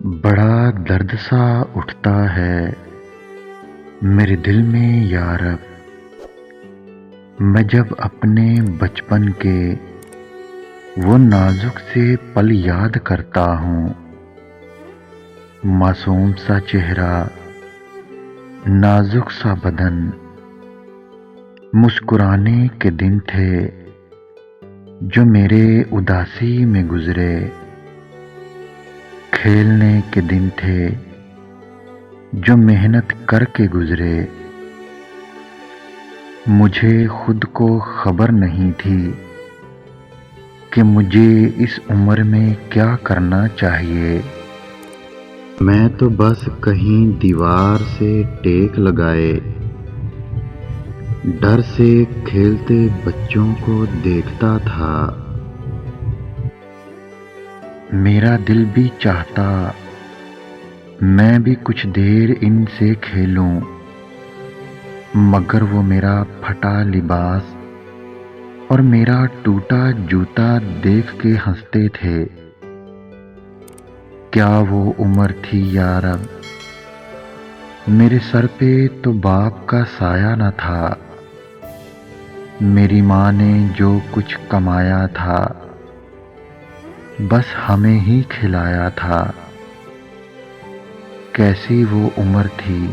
بڑا درد سا اٹھتا ہے میرے دل میں یا رب، میں جب اپنے بچپن کے وہ نازک سے پل یاد کرتا ہوں۔ معصوم سا چہرہ، نازک سا بدن، مسکرانے کے دن تھے جو میرے اداسی میں گزرے، کھیلنے کے دن تھے جو محنت کر کے گزرے۔ مجھے خود کو خبر نہیں تھی کہ مجھے اس عمر میں کیا کرنا چاہیے۔ میں تو بس کہیں دیوار سے ٹیک لگائے ڈر سے کھیلتے بچوں کو دیکھتا تھا۔ میرا دل بھی چاہتا میں بھی کچھ دیر ان سے کھیلوں، مگر وہ میرا پھٹا لباس اور میرا ٹوٹا جوتا دیکھ کے ہنستے تھے۔ کیا وہ عمر تھی یا رب، میرے سر پہ تو باپ کا سایہ نہ تھا۔ میری ماں نے جو کچھ کمایا تھا بس ہمیں ہی کھلایا تھا۔ کیسی وہ عمر تھی،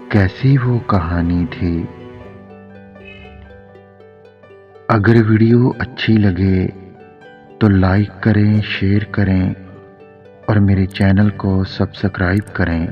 کیسی وہ کہانی تھی۔ اگر ویڈیو اچھی لگے تو لائک کریں، شیئر کریں اور میرے چینل کو سبسکرائب کریں۔